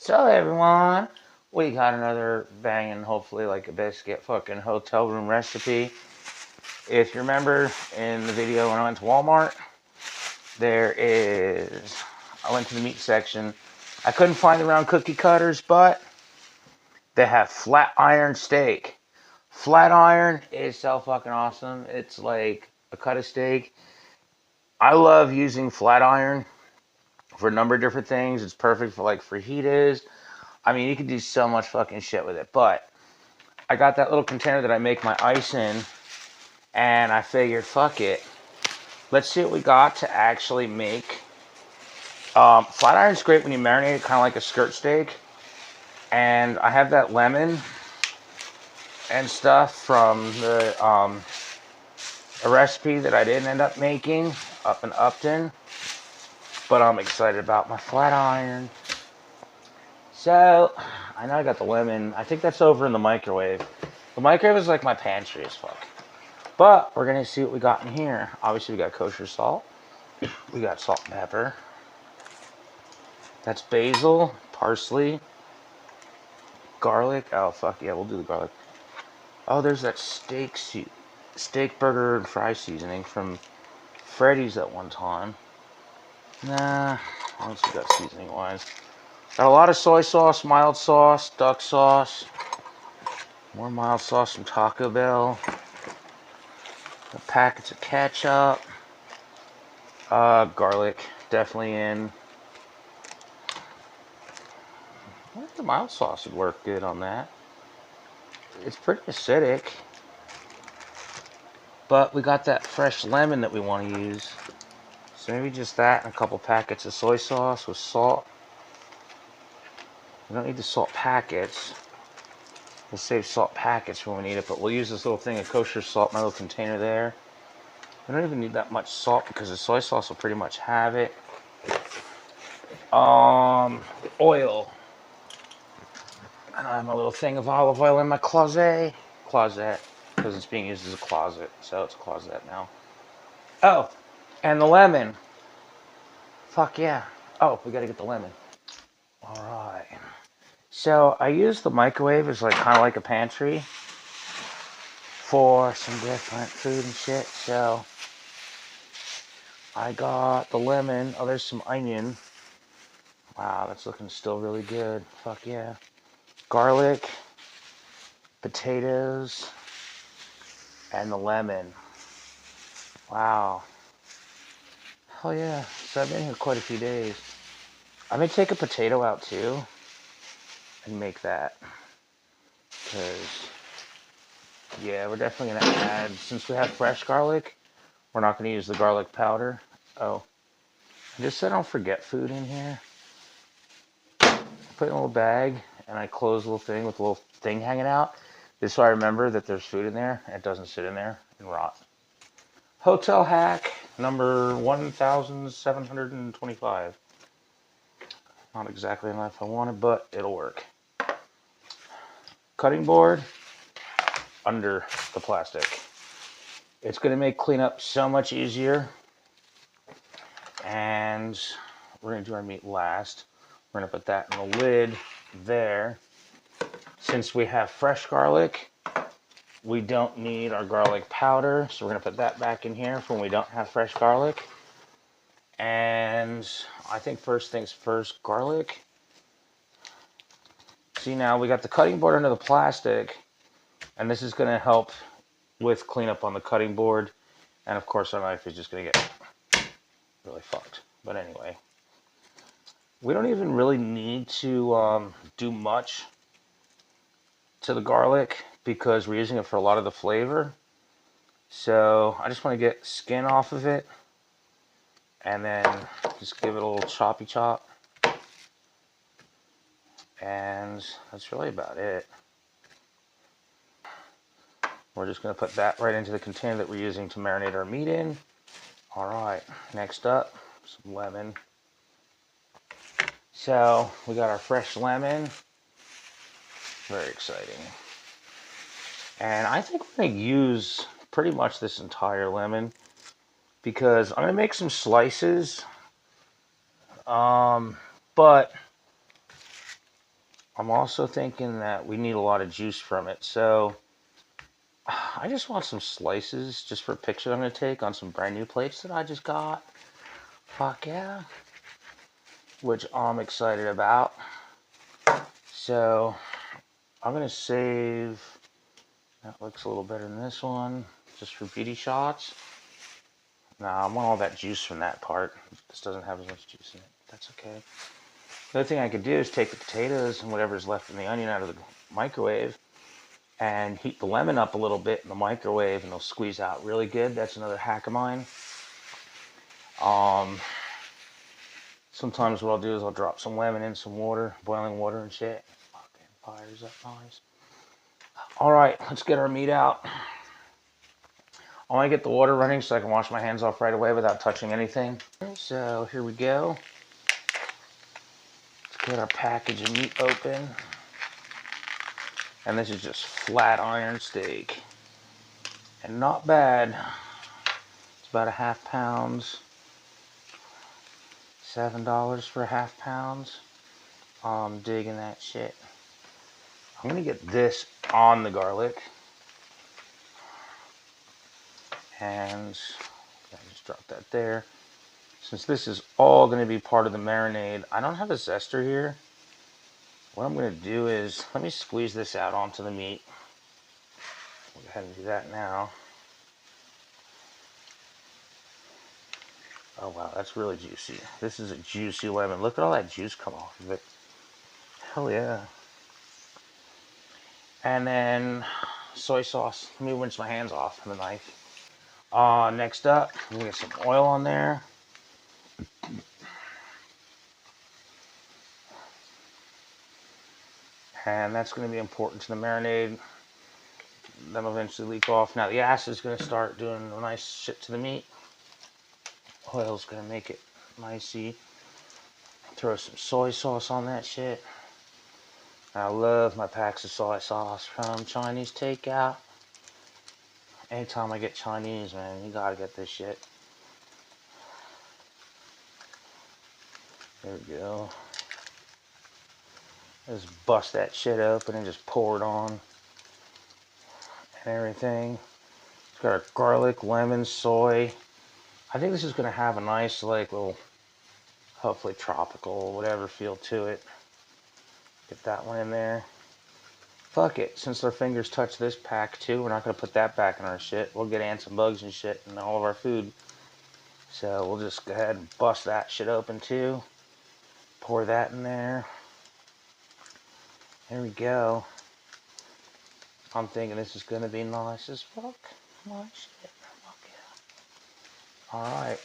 So everyone, we got another banging, hopefully like a biscuit fucking hotel room recipe. If you remember in the video when I went to Walmart, I went to the meat section. I couldn't find the round cookie cutters, but they have flat iron steak. Flat iron is so fucking awesome. It's like a cut of steak. I love using flat iron for a number of different things. It's perfect for like fajitas. I mean, you can do so much fucking shit with it, but I got that little container that I make my ice in, and I figured, fuck it. Let's see what we got to actually make. Flat iron's great when you marinate it, kind of like a skirt steak. And I have that lemon and stuff from a recipe that I didn't end up making up in Upton. But I'm excited about my flat iron. So, I know I got the lemon. I think that's over in the microwave. The microwave is like my pantry as fuck. But we're going to see what we got in here. Obviously, we got kosher salt. We got salt and pepper. That's basil, parsley, garlic. Oh, fuck yeah, we'll do the garlic. Oh, there's that steak burger and fry seasoning from Freddy's at one time. Nah, what else we got seasoning-wise? Got a lot of soy sauce, mild sauce, duck sauce. More mild sauce from Taco Bell. The packets of ketchup. Garlic, definitely in. I think the mild sauce would work good on that. It's pretty acidic. But we got that fresh lemon that we want to use. So maybe just that and a couple packets of soy sauce with salt. We don't need the salt packets. We'll save salt packets when we need it, but we'll use this little thing of kosher salt in my little container there. We don't even need that much salt because the soy sauce will pretty much have it. Oil. And I have my little thing of olive oil in my closet, because it's being used as a closet, so it's a closet now. Oh, and the lemon. Fuck yeah. Oh, we gotta get the lemon. Alright. So I use the microwave as like kind of like a pantry for some different food and shit. So I got the lemon. Oh, there's some onion. Wow, that's looking still really good. Fuck yeah. Garlic, potatoes, and the lemon. Wow. Hell yeah. So I've been here quite a few days. I may take a potato out too and make that. Because, yeah, we're definitely going to add, since we have fresh garlic, we're not going to use the garlic powder. Oh, just so I don't forget food in here. I put it in a little bag and I close the little thing with a little thing hanging out. Just so I remember that there's food in there and it doesn't sit in there and rot. Hotel hack number 1725. Not exactly enough I wanted, but it'll work. Cutting board under the plastic. It's going to make cleanup so much easier. And we're going to do our meat last. We're going to put that in the lid there. Since we have fresh garlic, we don't need our garlic powder. So we're going to put that back in here for when we don't have fresh garlic. And I think first things first, garlic. See, now we got the cutting board under the plastic. And this is going to help with cleanup on the cutting board. And of course our knife is just going to get really fucked. But anyway, we don't even really need to do much to the garlic because we're using it for a lot of the flavor. So I just want to get skin off of it and then just give it a little choppy chop. And that's really about it. We're just going to put that right into the container that we're using to marinate our meat in. All right, next up, some lemon. So we got our fresh lemon. Very exciting. And I think we're going to use pretty much this entire lemon because I'm going to make some slices. But I'm also thinking that we need a lot of juice from it. So I just want some slices just for a picture I'm going to take on some brand new plates that I just got. Fuck yeah. Which I'm excited about. So I'm going to save, that looks a little better than this one, just for beauty shots. Nah, I want all that juice from that part. This doesn't have as much juice in it. That's okay. The other thing I could do is take the potatoes and whatever's left in the onion out of the microwave and heat the lemon up a little bit in the microwave and they'll squeeze out really good. That's another hack of mine. Sometimes what I'll do is I'll drop some lemon in some water, boiling water and shit. Fucking fires up nice. All right, let's get our meat out. I want to get the water running so I can wash my hands off right away without touching anything. So here we go. Let's get our package of meat open. And this is just flat iron steak. And not bad. It's about a half pound. $7 for a half pound. I'm digging that shit. I'm gonna get this on the garlic. And I just drop that there. Since this is all gonna be part of the marinade, I don't have a zester here. What I'm gonna do is, let me squeeze this out onto the meat. I'll go ahead and do that now. Oh wow, that's really juicy. This is a juicy lemon. Look at all that juice come off of it. Hell yeah. And then soy sauce. Let me rinse my hands off with a knife. Next up, I'm gonna get some oil on there. And that's gonna be important to the marinade. That'll eventually leak off. Now the acid is gonna start doing a nice shit to the meat. Oil's gonna make it nicey. Throw some soy sauce on that shit. I love my packs of soy sauce from Chinese takeout. Anytime I get Chinese, man, you gotta get this shit. There we go. Just bust that shit open and just pour it on. And everything. It's got our garlic, lemon, soy. I think this is gonna have a nice, like, little, hopefully tropical, whatever feel to it. Get that one in there. Fuck it, since our fingers touch this pack too, we're not gonna put that back in our shit. We'll get ants and bugs and shit in all of our food. So we'll just go ahead and bust that shit open too. Pour that in there. There we go. I'm thinking this is gonna be nice as fuck. Nice shit. Fuck yeah. Alright.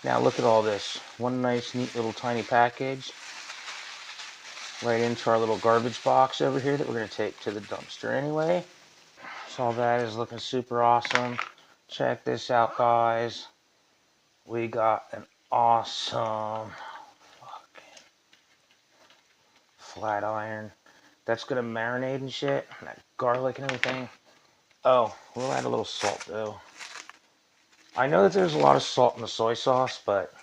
Now look at all this. One nice, neat little tiny package. Right into our little garbage box over here that we're gonna take to the dumpster anyway. So all that is looking super awesome. Check this out, guys. We got an awesome fucking flat iron. That's gonna marinate and shit. And that garlic and everything. Oh, we'll add a little salt though. I know that there's a lot of salt in the soy sauce, but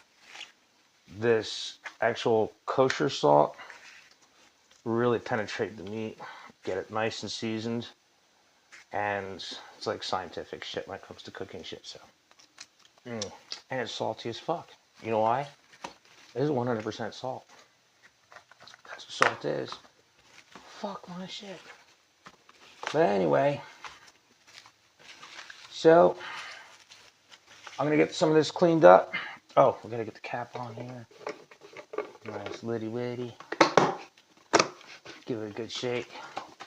this actual kosher salt really penetrate the meat, get it nice and seasoned, and it's like scientific shit when it comes to cooking shit. So, and it's salty as fuck. You know why? It is 100% salt. That's what salt is. Fuck my shit. But anyway, so I'm gonna get some of this cleaned up. Oh, we gotta get the cap on here. Nice litty witty. Give it a good shake.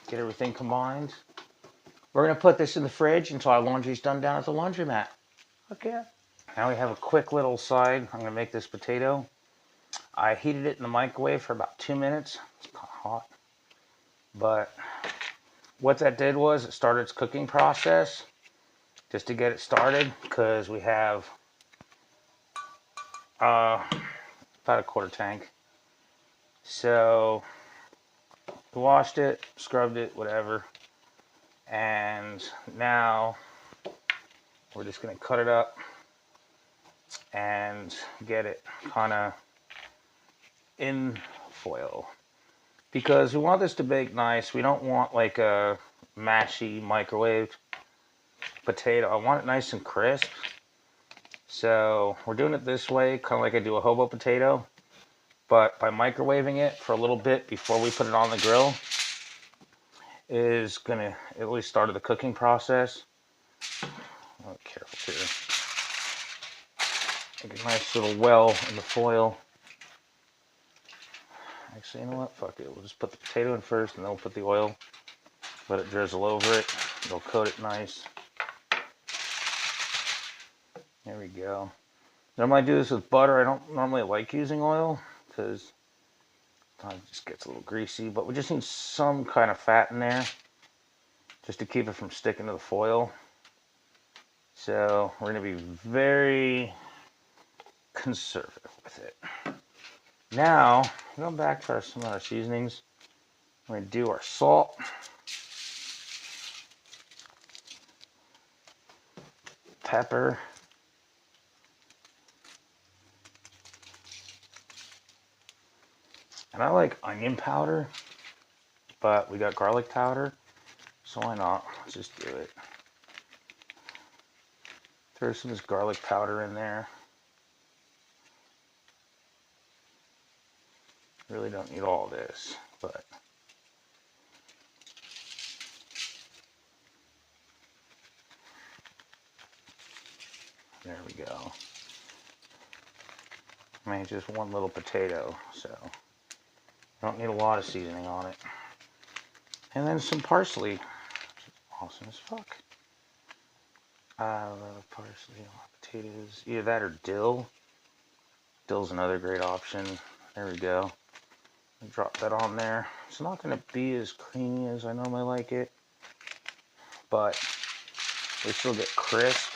Get everything combined. We're gonna put this in the fridge until our laundry's done down at the laundromat. Okay. Now we have a quick little side. I'm gonna make this potato. I heated it in the microwave for about 2 minutes. It's kind of hot. But what that did was it started its cooking process just to get it started because we have about a quarter tank. So we washed it, scrubbed it, whatever. And now we're just gonna cut it up and get it kind of in foil. because we want this to bake nice. We don't want like a mashy microwaved potato. I want it nice and crisp. So we're doing it this way, kind of like I do a hobo potato, but by microwaving it for a little bit before we put it on the grill is gonna at least start the cooking process. Oh, careful here. Make a nice little well in the foil. Actually, you know what? Fuck it. We'll just put the potato in first, and then we'll put the oil. Let it drizzle over it. It'll coat it nice. There we go. Normally I do this with butter. I don't normally like using oil because it just gets a little greasy. But we just need some kind of fat in there just to keep it from sticking to the foil. So we're going to be very conservative with it. Now, going back to some of our seasonings, we're going to do our salt, pepper, and I like onion powder, but we got garlic powder, so why not? Let's just do it. Throw some of this garlic powder in there. Really don't need all this, but there we go. I mean, just one little potato, so don't need a lot of seasoning on it. And then some parsley, which is awesome as fuck. I love parsley on potatoes. Either that or dill. Dill's another great option. There we go. Drop that on there. It's not going to be as creamy as I normally like it, but they still get crisp.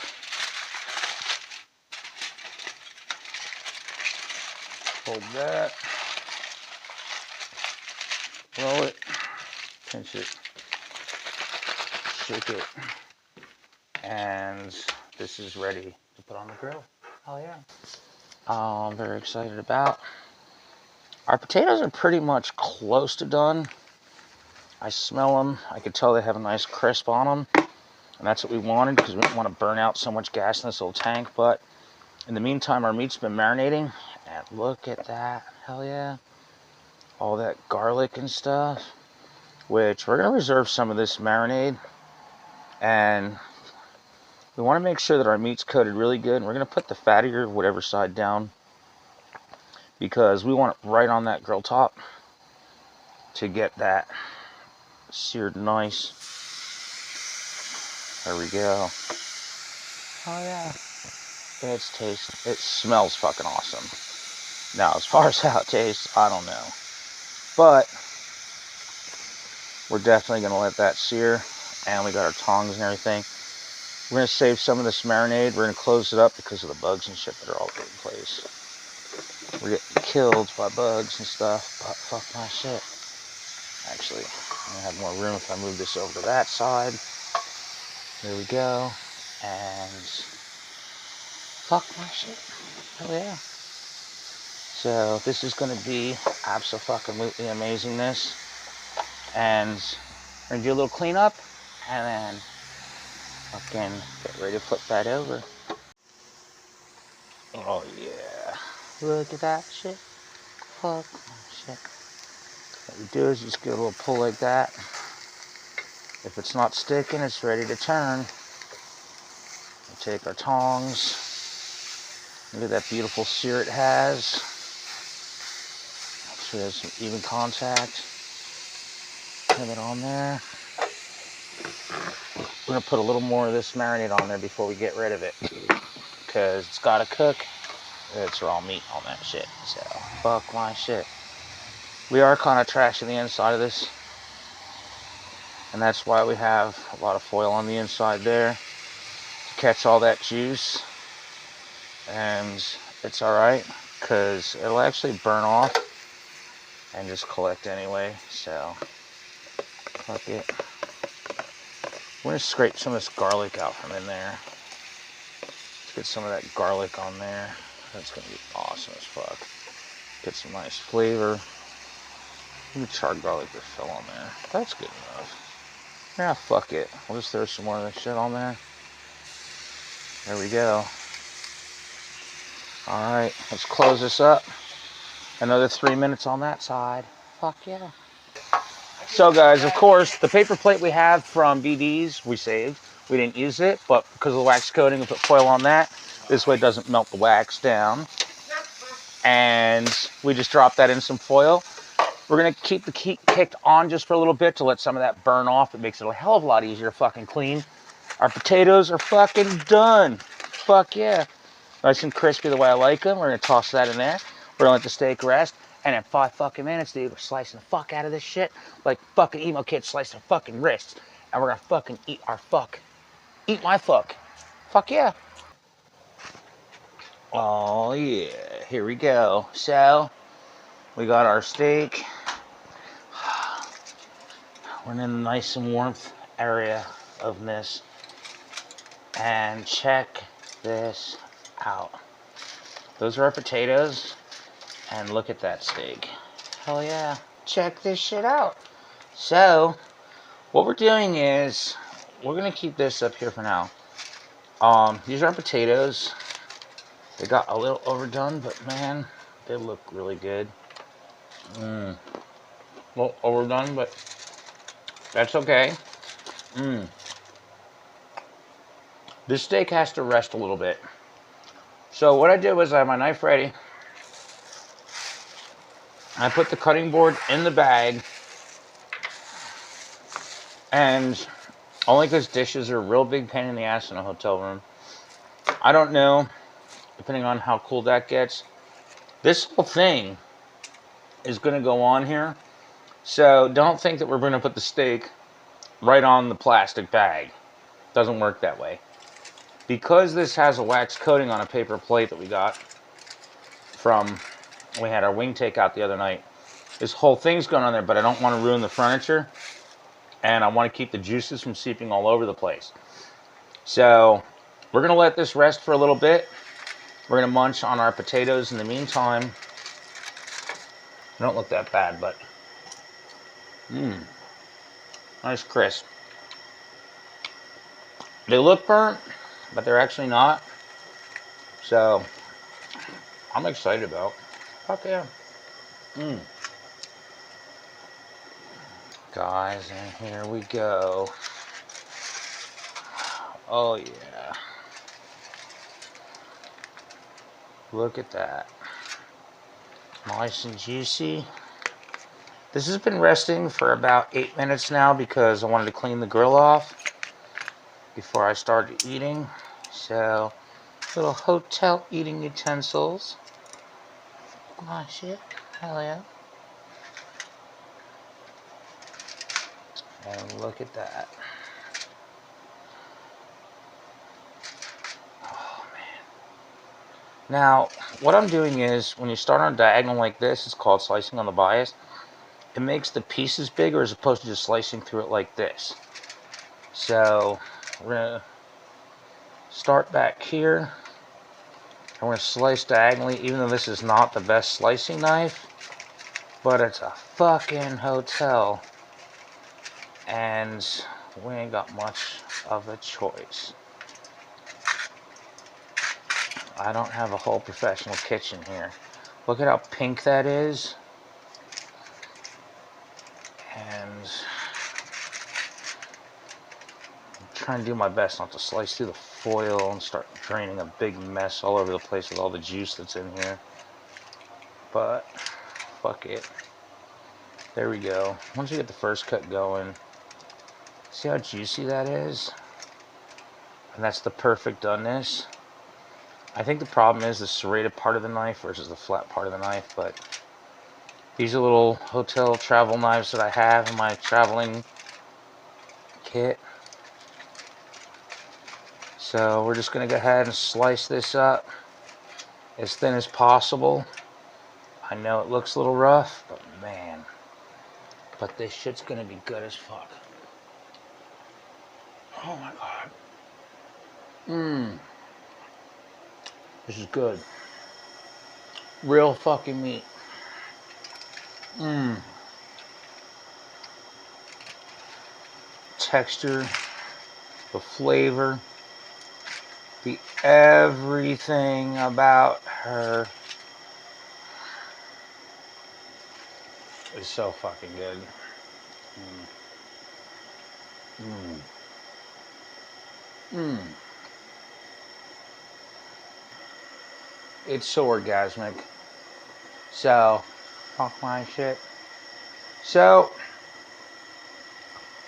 Hold that. Roll it. Pinch it. Shake it. And this is ready to put on the grill. Hell yeah. I'm very excited about. Our potatoes are pretty much close to done. I smell them. I can tell they have a nice crisp on them. And that's what we wanted because we didn't want to burn out so much gas in this little tank. But in the meantime, our meat's been marinating. And look at that. Hell yeah. All that garlic and stuff. Which we're going to reserve some of this marinade. And we want to make sure that our meat's coated really good. And we're going to put the fattier, whatever side down, because we want it right on that grill top to get that seared nice. There we go. Oh yeah. It smells fucking awesome. Now, as far as how it tastes, I don't know. But we're definitely going to let that sear. And we got our tongs and everything. We're going to save some of this marinade. We're going to close it up because of the bugs and shit that are all over the place. We're getting killed by bugs and stuff, but fuck my shit. Actually, I'm going to have more room if I move this over to that side. There we go. And fuck my shit. Hell yeah. So this is going to be absolutely amazingness. And we're going to do a little cleanup and then fucking get ready to flip that over. Oh yeah. Look at that shit. Fuck my shit. What we do is just give it a little pull like that. If it's not sticking, it's ready to turn. We take our tongs. Look at that beautiful sear it has. Make sure there's some even contact. Put it on there. We're going to put a little more of this marinade on there before we get rid of it. Because it's got to cook. It's raw meat on that shit. So, fuck my shit. We are kind of trashing the inside of this. And that's why we have a lot of foil on the inside there. To catch all that juice. And it's alright. Because it'll actually burn off. And just collect anyway. So, fuck it. We're going to scrape some of this garlic out from in there. Let's get some of that garlic on there. That's going to be awesome as fuck. Get some nice flavor. Let me charred garlic just fell on there. That's good enough. Yeah, fuck it. We'll just throw some more of this shit on there. There we go. Alright, let's close this up. Another 3 minutes on that side. Fuck yeah. So guys, of course, the paper plate we have from BD's, we saved. We didn't use it, but because of the wax coating, we put foil on that. This way it doesn't melt the wax down. And we just dropped that in some foil. We're gonna keep the heat kicked on just for a little bit to let some of that burn off. It makes it a hell of a lot easier to fucking clean. Our potatoes are fucking done. Fuck yeah. Nice and crispy the way I like them. We're gonna toss that in there. We're gonna let the steak rest. And in 5 fucking minutes, dude, we're slicing the fuck out of this shit like fucking emo kids slice their fucking wrists. And we're gonna fucking eat our fuck. Eat my fuck. Fuck yeah. Oh yeah. Here we go. So, we got our steak. We're in a nice and warmth area of this. And check this out. Those are our potatoes. And look at that steak. Hell yeah. Check this shit out. So, what we're doing is, we're going to keep this up here for now. These are potatoes. They got a little overdone, but man, they look really good. A little overdone, but that's okay. This steak has to rest a little bit. So what I did was I have my knife ready. I put the cutting board in the bag. And only because dishes are a real big pain in the ass in a hotel room. I don't know, depending on how cool that gets. This whole thing is going to go on here. So don't think that we're going to put the steak right on the plastic bag. Doesn't work that way. Because this has a wax coating on a paper plate that we got from, we had our wing takeout the other night. This whole thing's going on there, but I don't want to ruin the furniture. And I want to keep the juices from seeping all over the place. So we're going to let this rest for a little bit. We're going to munch on our potatoes in the meantime. They don't look that bad, but nice crisp. They look burnt, but they're actually not. So I'm excited about. Fuck yeah. Guys, and here we go. Oh yeah. Look at that. Nice and juicy. This has been resting for about 8 minutes now because I wanted to clean the grill off before I started eating. So, little hotel eating utensils. Oh shit. Hell yeah. And look at that. Oh man. Now, what I'm doing is, when you start on a diagonal like this, it's called slicing on the bias. It makes the pieces bigger as opposed to just slicing through it like this. So, we're going to start back here. And we're going to slice diagonally, even though this is not the best slicing knife. But it's a fucking hotel. And we ain't got much of a choice. I don't have a whole professional kitchen here. Look at how pink that is. And I'm trying to do my best not to slice through the foil and start draining a big mess all over the place with all the juice that's in here. But fuck it. There we go. Once you get the first cut going, see how juicy that is? And that's the perfect doneness. I think the problem is the serrated part of the knife versus the flat part of the knife, but these are little hotel travel knives that I have in my traveling kit. So we're just going to go ahead and slice this up as thin as possible. I know it looks a little rough, but man, but this shit's going to be good as fuck. Oh my god. This is good. Real fucking meat. texture, the flavor, the everything about her is so fucking good. Mm. Mm. It's so orgasmic. So, fuck my shit. So,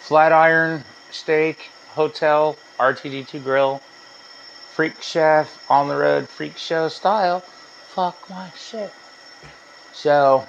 Flatiron Steak Hotel, RTD2 Grill, Freak Chef, on the road, freak show style. Fuck my shit. So,